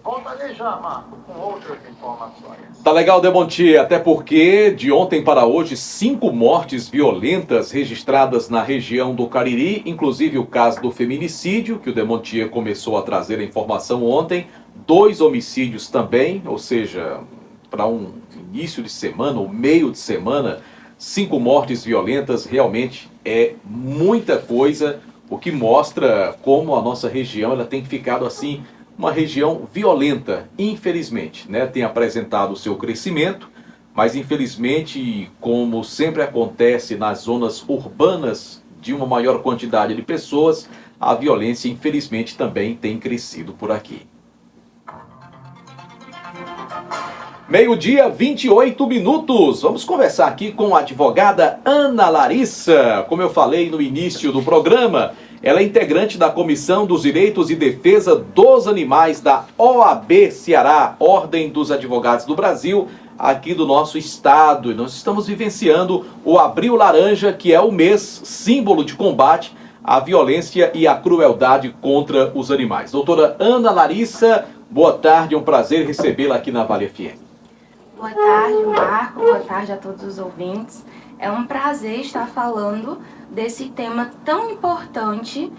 Voltarei já, Marco, com outras informações. Tá legal, Demontier, até porque de ontem para hoje, 5 mortes violentas registradas na região do Cariri, inclusive o caso do feminicídio, que o Demontier começou a trazer a informação ontem, 2 homicídios também, ou seja, para um início de semana, ou meio de semana, 5 mortes violentas realmente é muita coisa, o que mostra como a nossa região ela tem ficado assim, uma região violenta, infelizmente, né? Tem apresentado o seu crescimento, mas infelizmente, como sempre acontece nas zonas urbanas de uma maior quantidade de pessoas, a violência infelizmente também tem crescido por aqui. Meio-dia, 28 minutos. Vamos conversar aqui com a advogada Ana Larissa. Como eu falei no início do programa, ela é integrante da Comissão dos Direitos e Defesa dos Animais da OAB Ceará, Ordem dos Advogados do Brasil, aqui do nosso estado. E nós estamos vivenciando o Abril Laranja, que é o mês símbolo de combate à violência e à crueldade contra os animais. Doutora Ana Larissa, boa tarde, é um prazer recebê-la aqui na Vale FM. Boa tarde, Marco. Boa tarde a todos os ouvintes. É um prazer estar falando desse tema tão importante,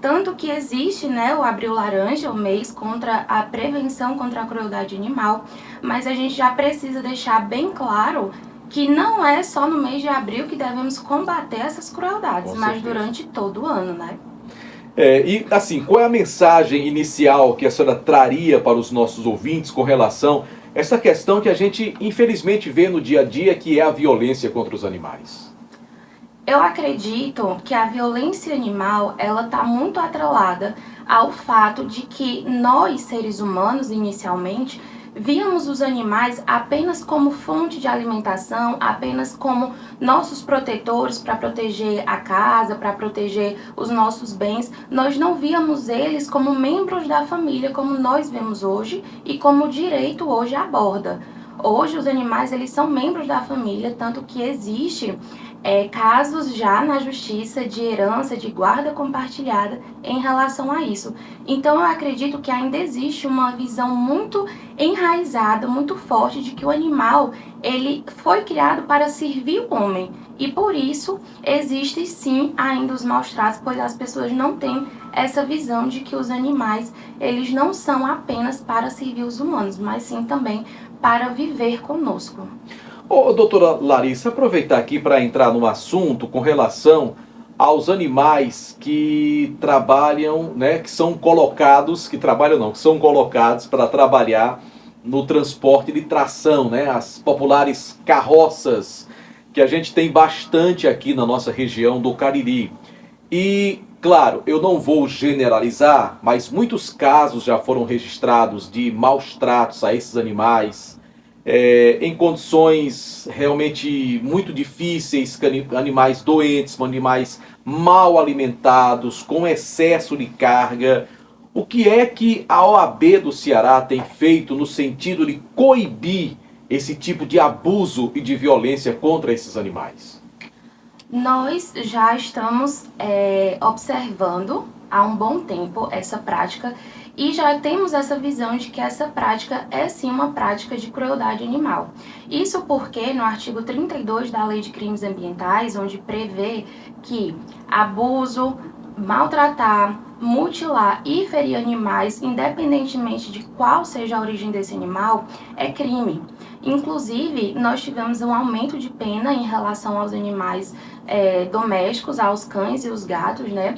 tanto que existe, né, o Abril Laranja, o mês contra a prevenção contra a crueldade animal, mas a gente já precisa deixar bem claro que não é só no mês de abril que devemos combater essas crueldades, mas durante todo o ano, né? E assim, qual é a mensagem inicial que a senhora traria para os nossos ouvintes com relação a essa questão que a gente infelizmente vê no dia a dia, que é a violência contra os animais? Eu acredito que a violência animal, ela está muito atrelada ao fato de que nós, seres humanos, inicialmente, víamos os animais apenas como fonte de alimentação, apenas como nossos protetores para proteger a casa, para proteger os nossos bens. Nós não víamos eles como membros da família, como nós vemos hoje e como o direito hoje aborda. Hoje os animais eles são membros da família, tanto que existe casos já na justiça de herança, de guarda compartilhada em relação a isso. Então eu acredito que ainda existe uma visão muito enraizada, muito forte de que o animal ele foi criado para servir o homem. E por isso existe sim ainda os maus tratos, pois as pessoas não têm essa visão de que os animais eles não são apenas para servir os humanos, mas sim também para viver conosco. Doutora Larissa, aproveitar aqui para entrar no assunto com relação aos animais que trabalham, né, que são colocados para trabalhar no transporte de tração, né, as populares carroças, que a gente tem bastante aqui na nossa região do Cariri. E, claro, eu não vou generalizar, mas muitos casos já foram registrados de maus tratos a esses animais, em condições realmente muito difíceis, animais doentes, animais mal alimentados, com excesso de carga. O que é que a OAB do Ceará tem feito no sentido de coibir esse tipo de abuso e de violência contra esses animais? Nós já estamos observando há um bom tempo essa prática e já temos essa visão de que essa prática é sim uma prática de crueldade animal. Isso porque no artigo 32 da Lei de Crimes Ambientais, onde prevê que abuso, maltratar, mutilar e ferir animais, independentemente de qual seja a origem desse animal, é crime. Inclusive, nós tivemos um aumento de pena em relação aos animais domésticos, aos cães e os gatos, né?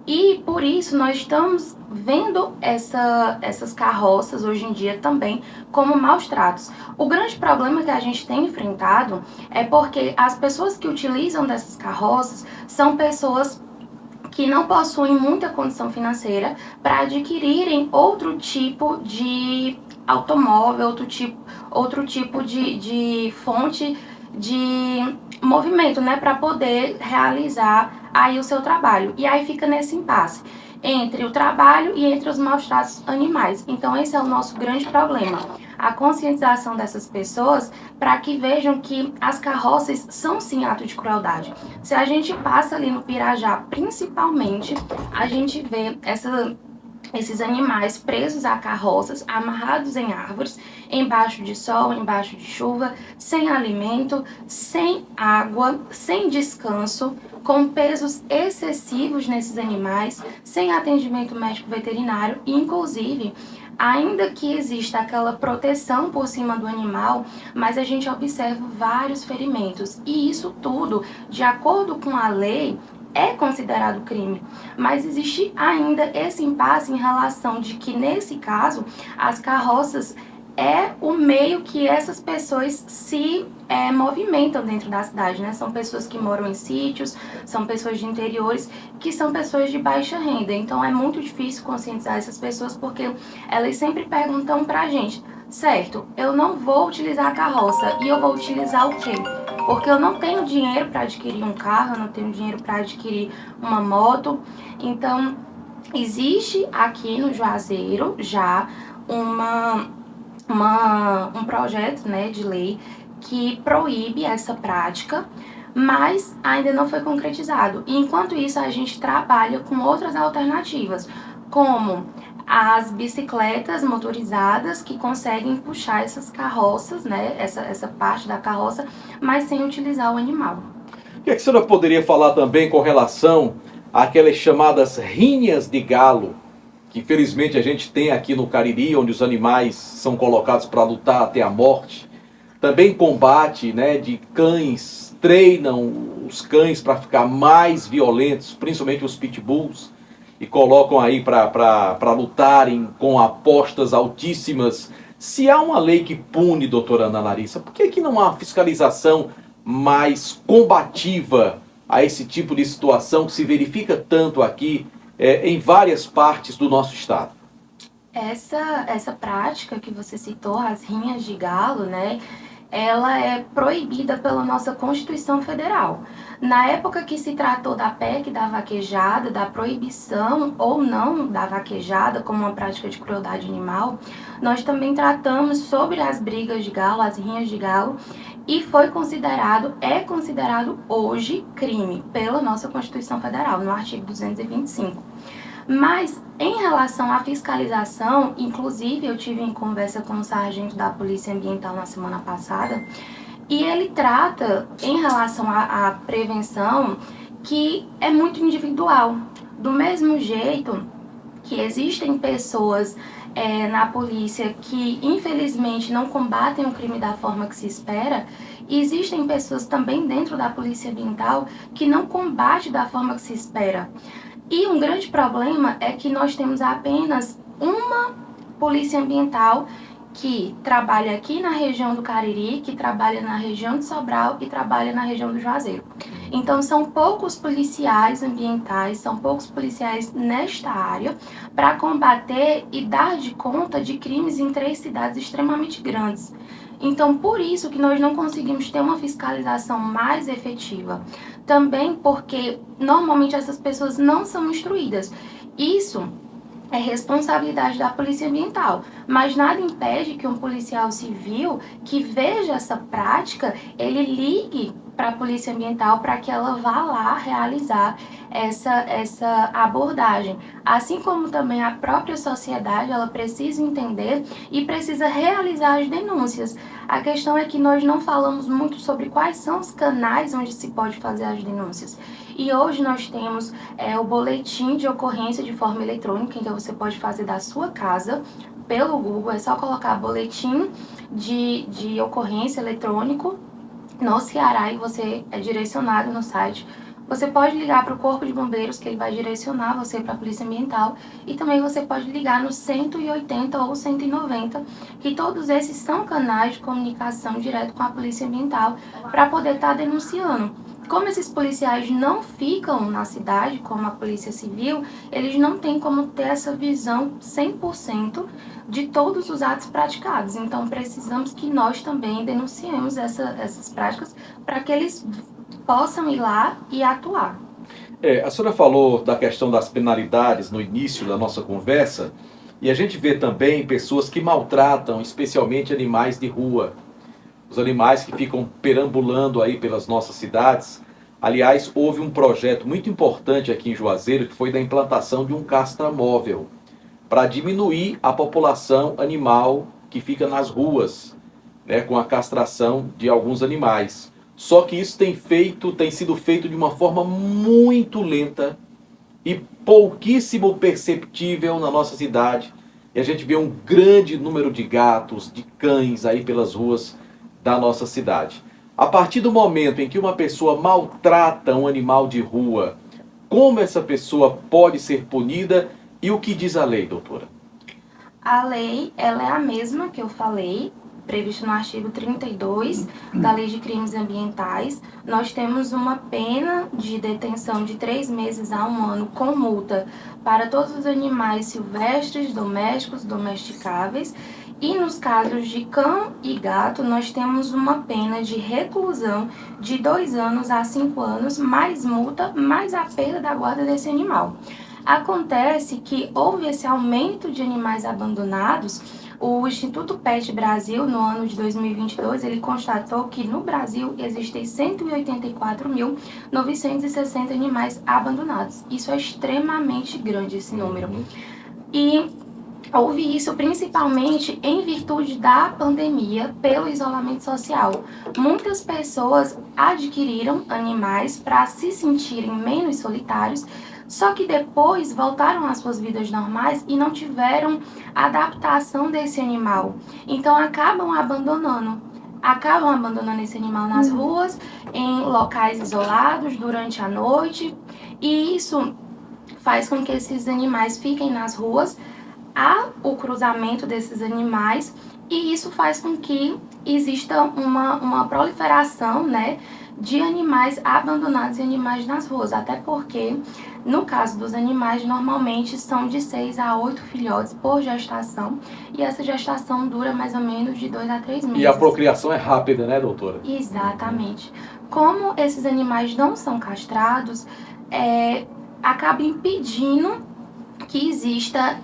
E por isso nós estamos vendo essas carroças hoje em dia também como maus tratos. O grande problema que a gente tem enfrentado é porque as pessoas que utilizam dessas carroças são pessoas que não possuem muita condição financeira para adquirirem outro tipo de automóvel, outro tipo de fonte de movimento, né, para poder realizar aí o seu trabalho. E aí fica nesse impasse entre o trabalho e entre os maus tratos animais. Então esse é o nosso grande problema, a conscientização dessas pessoas para que vejam que as carroças são sim ato de crueldade. Se a gente passa ali no Pirajá, principalmente, a gente vê esses animais presos a carroças, amarrados em árvores, embaixo de sol, embaixo de chuva, sem alimento, sem água, sem descanso, com pesos excessivos nesses animais, sem atendimento médico veterinário e, inclusive, ainda que exista aquela proteção por cima do animal, mas a gente observa vários ferimentos. E isso tudo, de acordo com a lei, é considerado crime, mas existe ainda esse impasse em relação de que, nesse caso, as carroças é o meio que essas pessoas se movimentam dentro da cidade, né? São pessoas que moram em sítios, são pessoas de interiores, que são pessoas de baixa renda. Então é muito difícil conscientizar essas pessoas, porque elas sempre perguntam pra gente: certo, eu não vou utilizar a carroça, e eu vou utilizar o quê? Porque eu não tenho dinheiro para adquirir um carro, eu não tenho dinheiro para adquirir uma moto. Então, existe aqui no Juazeiro já um projeto, né, de lei que proíbe essa prática, mas ainda não foi concretizado. E enquanto isso, a gente trabalha com outras alternativas, como as bicicletas motorizadas que conseguem puxar essas carroças, né, essa parte da carroça, mas sem utilizar o animal. O que a senhora poderia falar também com relação àquelas chamadas rinhas de galo, que infelizmente a gente tem aqui no Cariri, onde os animais são colocados para lutar até a morte? Também combate, né, de cães, treinam os cães para ficar mais violentos, principalmente os pitbulls, e colocam aí para lutarem com apostas altíssimas. Se há uma lei que pune, doutora Ana Larissa, por que não há fiscalização mais combativa a esse tipo de situação que se verifica tanto aqui em várias partes do nosso estado? Essa prática que você citou, as rinhas de galo, né, ela é proibida pela nossa Constituição Federal. Na época que se tratou da PEC da vaquejada, da proibição ou não da vaquejada como uma prática de crueldade animal, nós também tratamos sobre as brigas de galo, as rinhas de galo, e é considerado hoje crime pela nossa Constituição Federal, no artigo 225. Mas, em relação à fiscalização, inclusive eu tive em conversa com o sargento da Polícia Ambiental na semana passada, e ele trata, em relação à prevenção, que é muito individual. Do mesmo jeito que existem pessoas na polícia que, infelizmente, não combatem o crime da forma que se espera, e existem pessoas também dentro da Polícia Ambiental que não combatem da forma que se espera. E um grande problema é que nós temos apenas uma polícia ambiental que trabalha aqui na região do Cariri, que trabalha na região de Sobral e trabalha na região do Juazeiro. Então são poucos policiais ambientais, são poucos policiais nesta área para combater e dar de conta de crimes em 3 cidades extremamente grandes. Então, por isso que nós não conseguimos ter uma fiscalização mais efetiva. Também porque, normalmente, essas pessoas não são instruídas. Isso é responsabilidade da Polícia Ambiental, mas nada impede que um policial civil que veja essa prática, ele ligue para a Polícia Ambiental para que ela vá lá realizar essa abordagem. Assim como também a própria sociedade, ela precisa entender e precisa realizar as denúncias. A questão é que nós não falamos muito sobre quais são os canais onde se pode fazer as denúncias. E hoje nós temos o boletim de ocorrência de forma eletrônica, então você pode fazer da sua casa pelo Google, é só colocar boletim de ocorrência eletrônico no Ceará e você é direcionado no site. Você pode ligar para o Corpo de Bombeiros, que ele vai direcionar você para a Polícia Ambiental, e também você pode ligar no 180 ou 190, que todos esses são canais de comunicação direto com a Polícia Ambiental para poder estar denunciando. Como esses policiais não ficam na cidade, como a Polícia Civil, eles não têm como ter essa visão 100% de todos os atos praticados. Então, precisamos que nós também denunciemos essas práticas para que eles possam ir lá e atuar. A senhora falou da questão das penalidades no início da nossa conversa, e a gente vê também pessoas que maltratam, especialmente animais de rua. Os animais que ficam perambulando aí pelas nossas cidades. Aliás, houve um projeto muito importante aqui em Juazeiro, que foi da implantação de um castramóvel, para diminuir a população animal que fica nas ruas, né, com a castração de alguns animais. Só que isso tem sido feito de uma forma muito lenta e pouquíssimo perceptível na nossa cidade. E a gente vê um grande número de gatos, de cães aí pelas ruas da nossa cidade. A partir do momento em que uma pessoa maltrata um animal de rua, como essa pessoa pode ser punida e o que diz a lei, doutora? A lei, ela é a mesma que eu falei, prevista no artigo 32 da Lei de Crimes Ambientais. Nós temos uma pena de detenção de 3 meses a 1 ano com multa para todos os animais silvestres, domésticos, domesticáveis. E nos casos de cão e gato, nós temos uma pena de reclusão de 2 anos a 5 anos, mais multa, mais a perda da guarda desse animal. Acontece que houve esse aumento de animais abandonados. O Instituto Pet Brasil, no ano de 2022, ele constatou que no Brasil existem 184.960 animais abandonados. Isso é extremamente grande, esse número. E houve isso principalmente em virtude da pandemia, pelo isolamento social. Muitas pessoas adquiriram animais para se sentirem menos solitários, só que depois voltaram às suas vidas normais e não tiveram adaptação desse animal. Então acabam abandonando esse animal nas ruas, em locais isolados, durante a noite. E isso faz com que esses animais fiquem nas ruas. Há o cruzamento desses animais e isso faz com que exista uma proliferação, né, de animais abandonados e animais nas ruas, até porque, no caso dos animais, normalmente são de 6 a 8 filhotes por gestação, e essa gestação dura mais ou menos de 2 a 3 meses. E a procriação é rápida, né, doutora? Exatamente. Como esses animais não são castrados, acaba impedindo que exista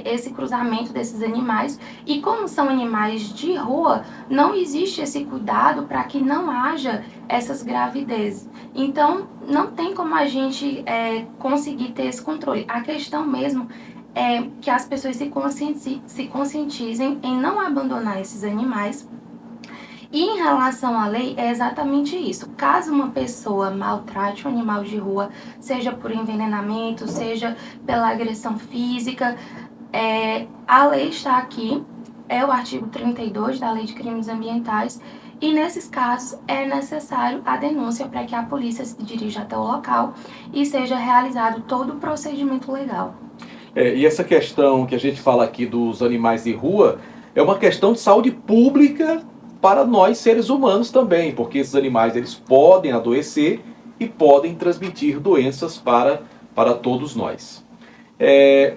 esse cruzamento desses animais, e como são animais de rua, não existe esse cuidado para que não haja essas gravidezes. Então, não tem como a gente conseguir ter esse controle. A questão mesmo é que as pessoas se conscientizem em não abandonar esses animais. E em relação à lei, é exatamente isso. Caso uma pessoa maltrate um animal de rua, seja por envenenamento, seja pela agressão física, a lei está aqui, é o artigo 32 da Lei de Crimes Ambientais, e nesses casos é necessário a denúncia para que a polícia se dirija até o local e seja realizado todo o procedimento legal. E essa questão que a gente fala aqui dos animais de rua é uma questão de saúde pública para nós seres humanos também, porque esses animais eles podem adoecer e podem transmitir doenças para todos nós.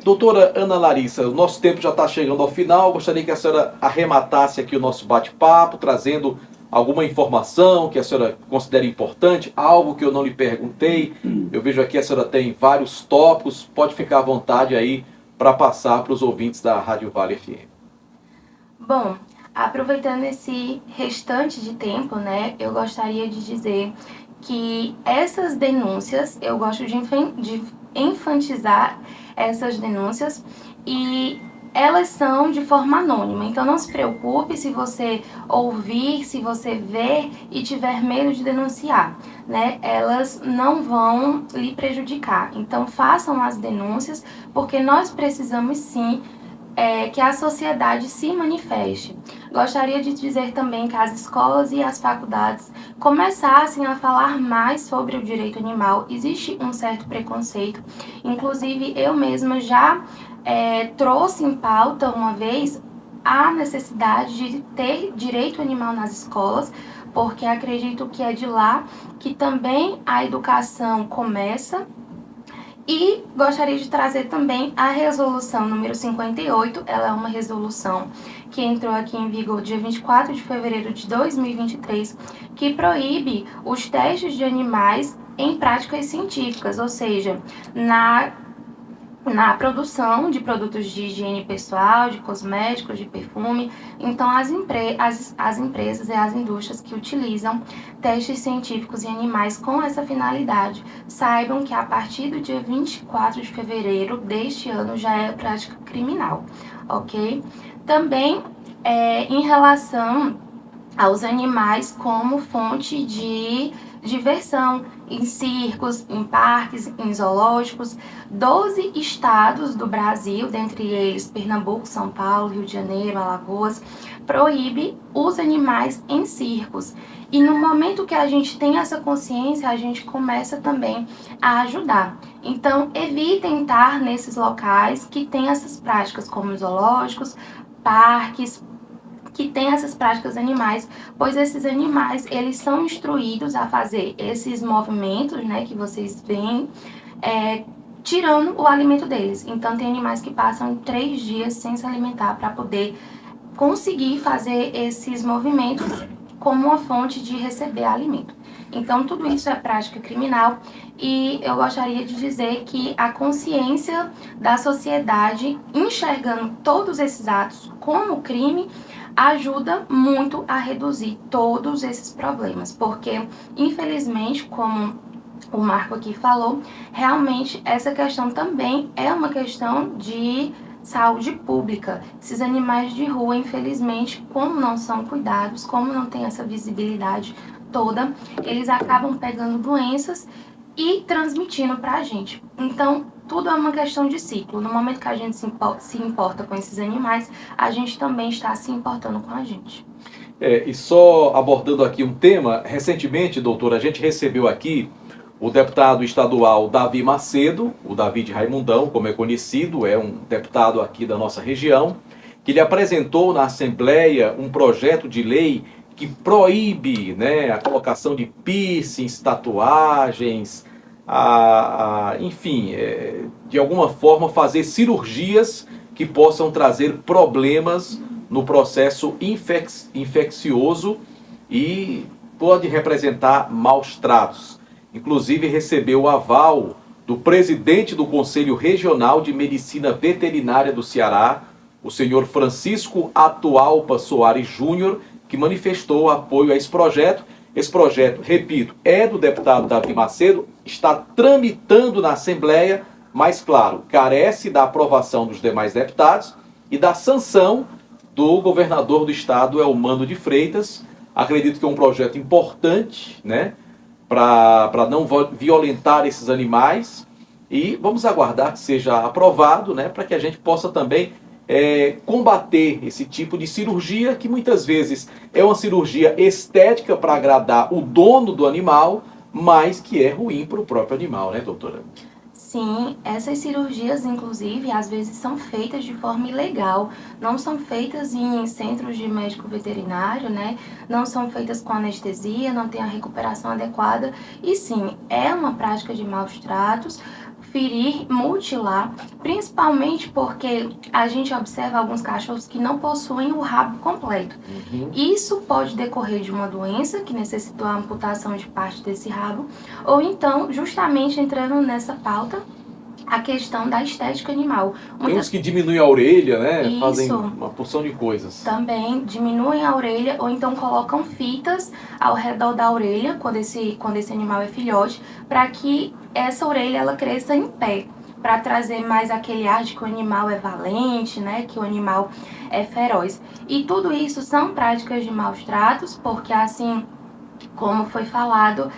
Doutora Ana Larissa, o nosso tempo já está chegando ao final. Gostaria que a senhora arrematasse aqui o nosso bate-papo, trazendo alguma informação que a senhora considere importante, algo que eu não lhe perguntei. Eu vejo aqui a senhora tem vários tópicos, pode ficar à vontade aí para passar para os ouvintes da Rádio Vale FM. Bom, aproveitando esse restante de tempo, né, eu gostaria de dizer que essas denúncias, eu gosto de enfatizar essas denúncias, e elas são de forma anônima. Então não se preocupe se você ouvir, se você ver e tiver medo de denunciar, né? Elas não vão lhe prejudicar. Então façam as denúncias, porque nós precisamos sim que a sociedade se manifeste. Gostaria de dizer também que as escolas e as faculdades começassem a falar mais sobre o direito animal. Existe um certo preconceito, inclusive eu mesma já trouxe em pauta uma vez a necessidade de ter direito animal nas escolas, porque acredito que é de lá que também a educação começa. E gostaria de trazer também a resolução número 58, ela é uma resolução que entrou aqui em vigor dia 24 de fevereiro de 2023, que proíbe os testes de animais em práticas científicas, ou seja, na produção de produtos de higiene pessoal, de cosméticos, de perfume. Então, as empresas e as indústrias que utilizam testes científicos em animais com essa finalidade, saibam que a partir do dia 24 de fevereiro deste ano já é prática criminal, ok? Também, em relação aos animais como fonte de diversão, em circos, em parques, em zoológicos. 12 estados do Brasil, dentre eles Pernambuco, São Paulo, Rio de Janeiro, Alagoas, proíbe os animais em circos. E no momento que a gente tem essa consciência, a gente começa também a ajudar. Então, evitem estar nesses locais que têm essas práticas, como zoológicos, parques, que tem essas práticas animais, pois esses animais, eles são instruídos a fazer esses movimentos, né, que vocês veem, tirando o alimento deles. Então, tem animais que passam 3 dias sem se alimentar para poder conseguir fazer esses movimentos como uma fonte de receber alimento. Então, tudo isso é prática criminal e eu gostaria de dizer que a consciência da sociedade, enxergando todos esses atos como crime, ajuda muito a reduzir todos esses problemas, porque, infelizmente, como o Marco aqui falou, realmente essa questão também é uma questão de saúde pública. Esses animais de rua, infelizmente, como não são cuidados, como não tem essa visibilidade toda, eles acabam pegando doenças e transmitindo para a gente. Então, tudo é uma questão de ciclo. No momento que a gente se importa com esses animais, a gente também está se importando com a gente. E só abordando aqui um tema, recentemente, doutor, a gente recebeu aqui o deputado estadual Davi Macedo, o Davi de Raimundão, como é conhecido, é um deputado aqui da nossa região, que ele apresentou na Assembleia um projeto de lei que proíbe, né, a colocação de piercings, tatuagens, enfim, de alguma forma fazer cirurgias que possam trazer problemas no processo infeccioso e pode representar maus tratos. Inclusive recebeu o aval do presidente do Conselho Regional de Medicina Veterinária do Ceará, o senhor Francisco Atualpa Soares Júnior, que manifestou apoio a esse projeto. Esse projeto, repito, é do deputado Davi Macedo, está tramitando na Assembleia, mas, claro, carece da aprovação dos demais deputados e da sanção do governador do estado, Elmano de Freitas. Acredito que é um projeto importante, né, para não violentar esses animais, e vamos aguardar que seja aprovado, né, para que a gente possa também combater esse tipo de cirurgia, que muitas vezes é uma cirurgia estética para agradar o dono do animal, mas que é ruim para o próprio animal, né, doutora? Sim, essas cirurgias, inclusive, às vezes são feitas de forma ilegal, não são feitas em centros de médico veterinário, né? Não são feitas com anestesia, não tem a recuperação adequada, e sim, é uma prática de maus tratos, ferir, mutilar, principalmente porque a gente observa alguns cachorros que não possuem o rabo completo. Isso pode decorrer de uma doença que necessitou a amputação de parte desse rabo, ou então, justamente entrando nessa pauta, a questão da estética animal. Tem uns que diminuem a orelha, né? Isso. Fazem uma porção de coisas. Também diminuem a orelha ou então colocam fitas ao redor da orelha quando esse animal é filhote, para que essa orelha ela cresça em pé, para trazer mais aquele ar de que o animal é valente, né? Que o animal é feroz. E tudo isso são práticas de maus tratos, porque assim, como foi falado,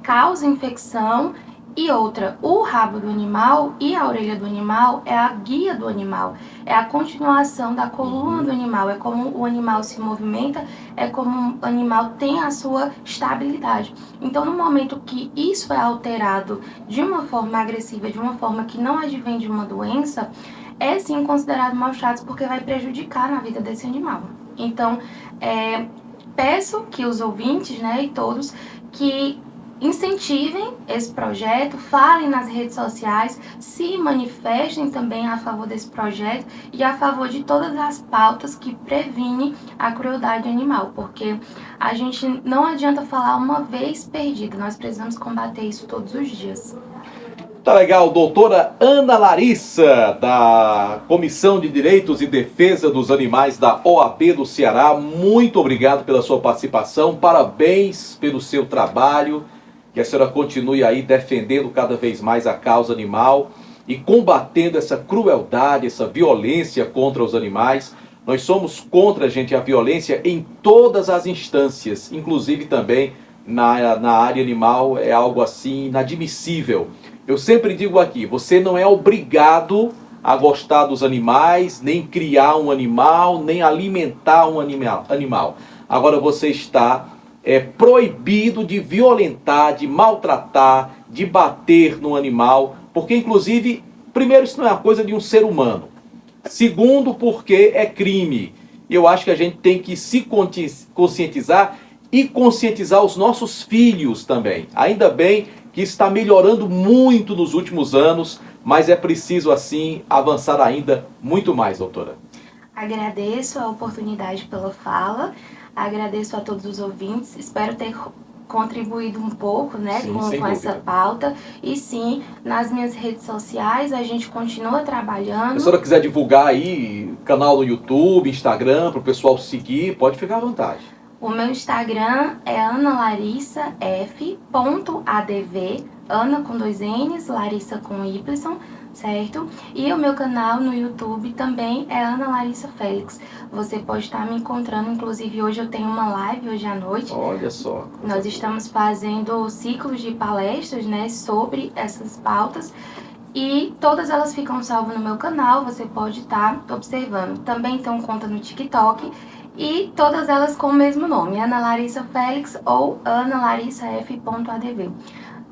causa infecção. E outra, o rabo do animal e a orelha do animal é a guia do animal, é a continuação da coluna do animal, é como o animal se movimenta, é como o animal tem a sua estabilidade. Então, no momento que isso é alterado de uma forma agressiva, de uma forma que não advém de uma doença, é sim considerado maus tratos, porque vai prejudicar na vida desse animal. Então, peço que os ouvintes, né, e todos, que incentivem esse projeto, falem nas redes sociais, se manifestem também a favor desse projeto e a favor de todas as pautas que previnem a crueldade animal, porque a gente não adianta falar uma vez perdida, nós precisamos combater isso todos os dias. Tá legal, doutora Ana Larissa, da Comissão de Direitos e Defesa dos Animais da OAB do Ceará. Muito obrigado pela sua participação, parabéns pelo seu trabalho, que a senhora continue aí defendendo cada vez mais a causa animal e combatendo essa crueldade, essa violência contra os animais. Nós somos contra, gente, a violência em todas as instâncias, inclusive também na área animal, é algo assim inadmissível. Eu sempre digo aqui, você não é obrigado a gostar dos animais, nem criar um animal, nem alimentar um animal. Agora você está proibido de violentar, de maltratar, de bater no animal, porque inclusive, primeiro, isso não é uma coisa de um ser humano. Segundo, porque é crime. E eu acho que a gente tem que se conscientizar e conscientizar os nossos filhos também. Ainda bem que está melhorando muito nos últimos anos, mas é preciso, assim, avançar ainda muito mais, doutora. Agradeço a oportunidade pela fala, agradeço a todos os ouvintes, espero ter contribuído um pouco, né, Sim, com essa pauta. E sim, nas minhas redes sociais a gente continua trabalhando. Se a senhora quiser divulgar aí, canal no YouTube, Instagram, para o pessoal seguir, pode ficar à vontade. O meu Instagram é analarissaf.adv, Ana com 2 N's, Larissa com Y, certo? E o meu canal no YouTube também é Ana Larissa Félix. Você pode estar me encontrando, inclusive hoje eu tenho uma live hoje à noite. Olha só. Nós estamos fazendo ciclos de palestras, né, sobre essas pautas. E todas elas ficam salvas no meu canal, você pode estar observando. Também tenho conta no TikTok e todas elas com o mesmo nome, Ana Larissa Félix ou analarissaf.adv.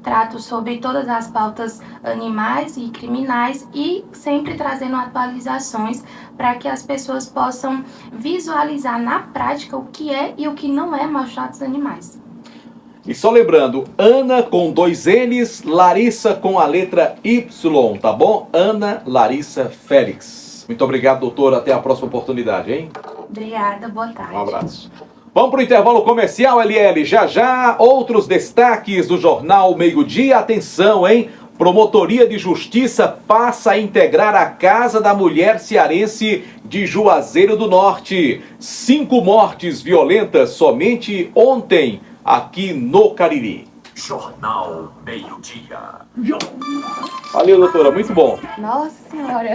Trato sobre todas as pautas animais e criminais e sempre trazendo atualizações para que as pessoas possam visualizar na prática o que é e o que não é maus tratos animais. E só lembrando, Ana com 2 N's, Larissa com a letra Y, tá bom? Ana Larissa Félix. Muito obrigado, doutora. Até a próxima oportunidade, hein? Obrigada, boa tarde. Um abraço. Vamos para o intervalo comercial, LL. Já já, outros destaques do Jornal Meio-Dia. Atenção, hein? Promotoria de Justiça passa a integrar a Casa da Mulher Cearense de Juazeiro do Norte. 5 mortes violentas somente ontem aqui no Cariri. Jornal Meio-Dia. Valeu, doutora. Muito bom. Nossa Senhora!